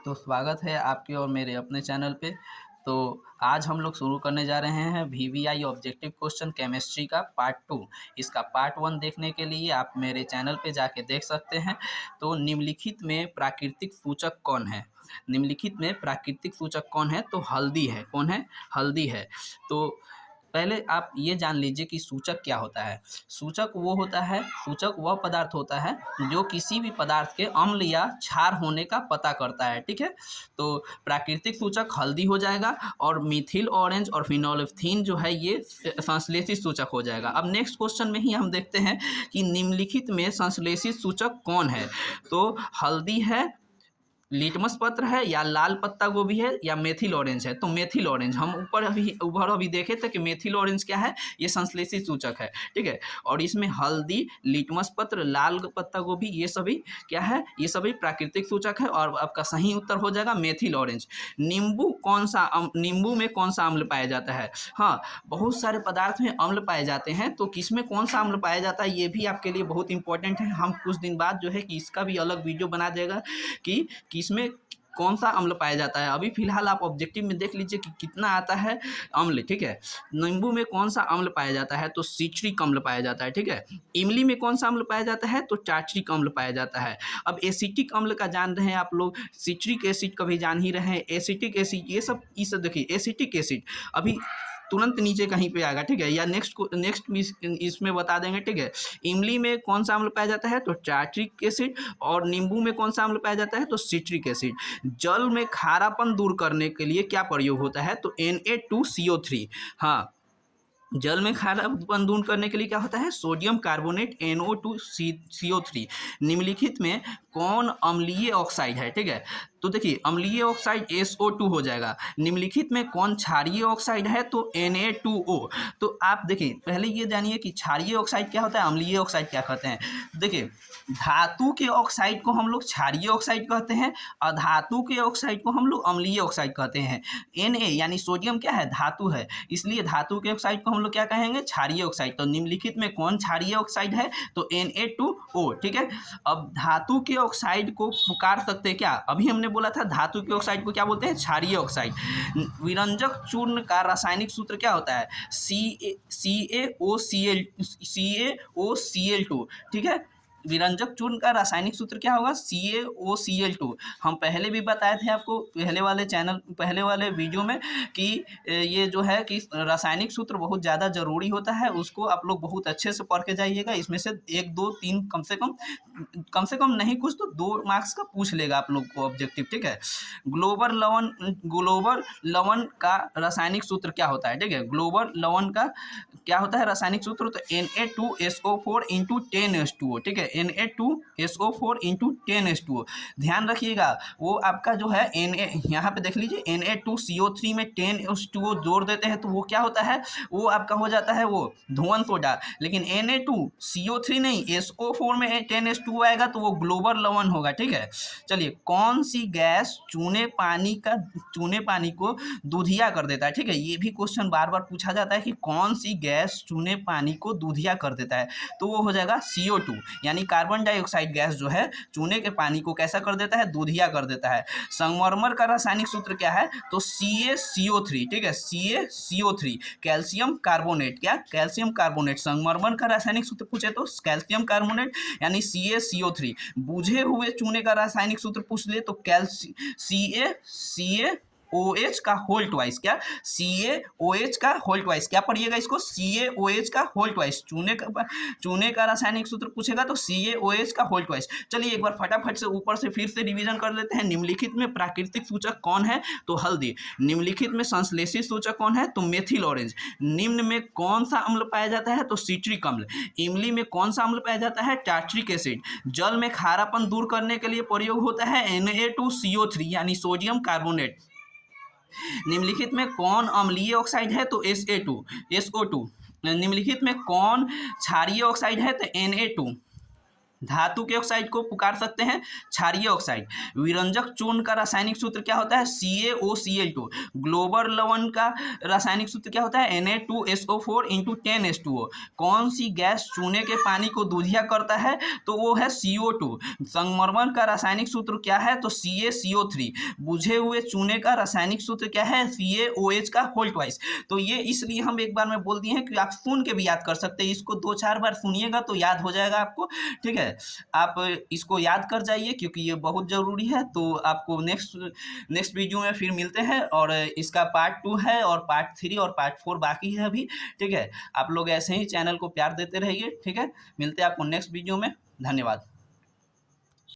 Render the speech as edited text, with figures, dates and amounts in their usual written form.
तो स्वागत है आपके और मेरे अपने चैनल पे। तो आज हम लोग शुरू करने जा रहे हैं वीवीआई ऑब्जेक्टिव क्वेश्चन केमिस्ट्री का पार्ट 2। इसका पार्ट 1 देखने के लिए आप मेरे चैनल पे जाके देख सकते हैं। तो निम्नलिखित में प्राकृतिक सूचक कौन है? निम्नलिखित में प्राकृतिक सूचक कौन है? तो हल्दी है। कौन है? हल्दी है। तो पहले आप ये जान लीजिए कि सूचक क्या होता है। सूचक वो होता है, सूचक वह पदार्थ होता है जो किसी भी पदार्थ के अम्ल या क्षार होने का पता करता है। ठीक है, तो प्राकृतिक सूचक हल्दी हो जाएगा और मिथिल ऑरेंज और फिनोल्फथीन जो है ये संश्लेषित सूचक हो जाएगा। अब नेक्स्ट क्वेश्चन में ही हम देखते हैं कि निम्नलिखित में संश्लेषित सूचक कौन है। तो हल्दी है, लिटमस पत्र है, या लाल पत्ता गोभी है, या मेथिल ऑरेंज है। तो मेथिल ऑरेंज हम ऊपर अभी देखे थे कि मेथिल ऑरेंज क्या है, ये संश्लेषित सूचक है। ठीक है, और इसमें हल्दी, लिटमस पत्र, लाल पत्ता गोभी ये सभी क्या है, ये सभी प्राकृतिक सूचक है। और आपका सही उत्तर हो जाएगा मेथिल ऑरेंज। नींबू में कौन सा अम्ल पाया जाता है? हाँ, बहुत सारे पदार्थ में अम्ल पाए जाते हैं, तो किसमें कौन सा अम्ल पाया जाता है ये भी आपके लिए बहुत इंपॉर्टेंट है। हम कुछ दिन बाद जो है कि इसका भी अलग वीडियो बना देगा कि इसमें कौन सा अम्ल पाया जाता है। अभी फिलहाल आप ऑब्जेक्टिव में देख लीजिए कि कितना आता है अम्ल। ठीक है, नींबू में कौन सा अम्ल पाया जाता है? तो सिट्रिक अम्ल पाया जाता है। ठीक है, इमली में कौन सा अम्ल पाया जाता है? तो टार्ट्रिक अम्ल पाया जाता है। अब एसिटिक अम्ल का जान रहे हैं आप लोग, सिट्रिक एसिड का भी जान ही रहे हैं, एसिटिक एसिड, ये सब देखिए एसिटिक एसिड अभी तुरंत नीचे कहीं पे आएगा। ठीक है, या नेक्स्ट इसमें बता देंगे। ठीक है, इमली में कौन सा अम्ल पाया जाता है? तो टार्ट्रिक एसिड। और नींबू में कौन सा अम्ल पाया जाता है? तो सिट्रिक एसिड। जल में खारापन दूर करने के लिए क्या प्रयोग होता है? तो Na2CO3। हाँ, जल में खारापन दूर करने के लिए क्या होता है? Sodium carbonate NO2CO3। निम्नलिखित में कौन अम्लीय ऑक्साइड है? ठीक है, तो देखिए अम्लीय ऑक्साइड SO2 हो जाएगा। निम्नलिखित में कौन क्षारीय ऑक्साइड है? तो Na2O। तो आप देखिए पहले ये जानिए कि क्षारीय ऑक्साइड क्या होता है, अम्लीय ऑक्साइड क्या कहते हैं। देखिए धातु के ऑक्साइड को हम लोग क्षारीय ऑक्साइड कहते हैं, और धातु के ऑक्साइड को हम लोग अम्लीय ऑक्साइड कहते हैं। Na यानी सोडियम क्या है? धातु है, इसलिए धातु के ऑक्साइड को हम लोग क्या कहेंगे? क्षारीय ऑक्साइड। तो निम्नलिखित में कौन क्षारीय ऑक्साइड है? तो Na2O। ठीक है, अब धातु के ऑक्साइड को पुकार सकते हैं क्या? अभी हमने बोला था धातु के ऑक्साइड को क्या बोलते हैं? क्षारीय ऑक्साइड। विरंजक चूर्ण का रासायनिक सूत्र क्या होता है? CaOCl2। ठीक है, विरंजक चूर्ण का रासायनिक सूत्र क्या होगा? CaOCl2। हम पहले भी बताए थे आपको पहले वाले वीडियो में कि ये जो है कि रासायनिक सूत्र बहुत ज़्यादा ज़रूरी होता है, उसको आप लोग बहुत अच्छे से पढ़ के जाइएगा। इसमें से 1 2 3 कम से कम नहीं कुछ तो 2 मार्क्स का पूछ लेगा आप लोग को ऑब्जेक्टिव। ठीक है, ग्लोबल लवण का रासायनिक सूत्र क्या होता है? ठीक है, ग्लोबल लवण का क्या होता है रासायनिक सूत्र? तो Na2SO4 × 10H2O। ठीक है, Na2SO4 × 10H2O। ध्यान रखिएगा, वो आपका जो है यहाँ पे देख लीजिए Na2CO3 में 10H2O जोड़ देते हैं तो वो क्या होता है? वो आपका हो जाता है वो धुआं सोडा। लेकिन Na2CO3 नहीं, SO4 में 10H2O आएगा तो वो ग्लोबल लवण होगा। ठीक है, चलिए कौन सी गैस चूने पानी को दूधिया कर देता है? ठीक है, ये भी क्वेश्चन बार बार पूछा जाता है कि कौन सी गैस चूने पानी को दूधिया कर देता है? तो वो हो जाएगा CO2, यानी कार्बन डाइऑक्साइड गैस जो है चूने के पानी को कैसा कर देता है? दूधिया कर देता है। संगमरमर का रासायनिक सूत्र क्या है? तो CaCO3। ठीक है, CaCO3 कैल्शियम कार्बोनेट। क्या? Calcium carbonate. संगमरमर का रासायनिक सूत्र पूछे तो कैल्शियम कार्बोनेट यानी CaCO3। बुझे हुए चूने का रासायनिक सूत्र पूछ ले तो CaOH का होल ट्वाइस। क्या? CaOH का होल ट्वाइस। क्या पढ़िएगा इसको? CaOH का होल ट्वाइस। चूने का रासायनिक सूत्र पूछेगा तो CaOH का होल ट्वाइस। चलिए एक बार फटाफट से ऊपर से फिर से रिवीजन कर लेते हैं। निम्नलिखित में प्राकृतिक सूचक कौन है? तो हल्दी। निम्नलिखित में संश्लेषित सूचक कौन है? तो मेथिल ऑरेंज। निम्न में कौन सा अम्ल पाया जाता है? तो सिट्रिक अम्ल। इमली में कौन सा अम्ल पाया जाता है? Tartaric acid. जल में खारापन दूर करने के लिए प्रयोग होता है Na2CO3 यानी सोडियम कार्बोनेट। निम्नलिखित में कौन अम्लीय ऑक्साइड है? तो SO2। निम्नलिखित में कौन क्षारीय ऑक्साइड है? तो Na2। धातु के ऑक्साइड को पुकार सकते हैं क्षारीय ऑक्साइड। विरंजक चूर्ण का रासायनिक सूत्र क्या होता है? CaOCl2। ग्लोबल लवण का रासायनिक सूत्र क्या होता है? Na2SO4 × 10H2O। कौन सी गैस चूने के पानी को दूधिया करता है? तो वो है CO2। संगमरमर का रासायनिक सूत्र क्या है? तो CaCO3। बुझे हुए चूने का रासायनिक सूत्र क्या है? CaOH का होल ट्वाइस। तो ये इसलिए हम एक बार में बोल दिए हैं कि आप सुन के भी याद कर सकते हैं, इसको 2-4 बार सुनिएगा तो याद हो जाएगा आपको, ठीक है। आप इसको याद कर जाइए क्योंकि ये बहुत ज़रूरी है। तो आपको नेक्स्ट वीडियो में फिर मिलते हैं, और इसका पार्ट 2 है और पार्ट 3 और पार्ट 4 बाकी है अभी, ठीक है। आप लोग ऐसे ही चैनल को प्यार देते रहिए, ठीक है। मिलते हैं आपको नेक्स्ट वीडियो में। धन्यवाद।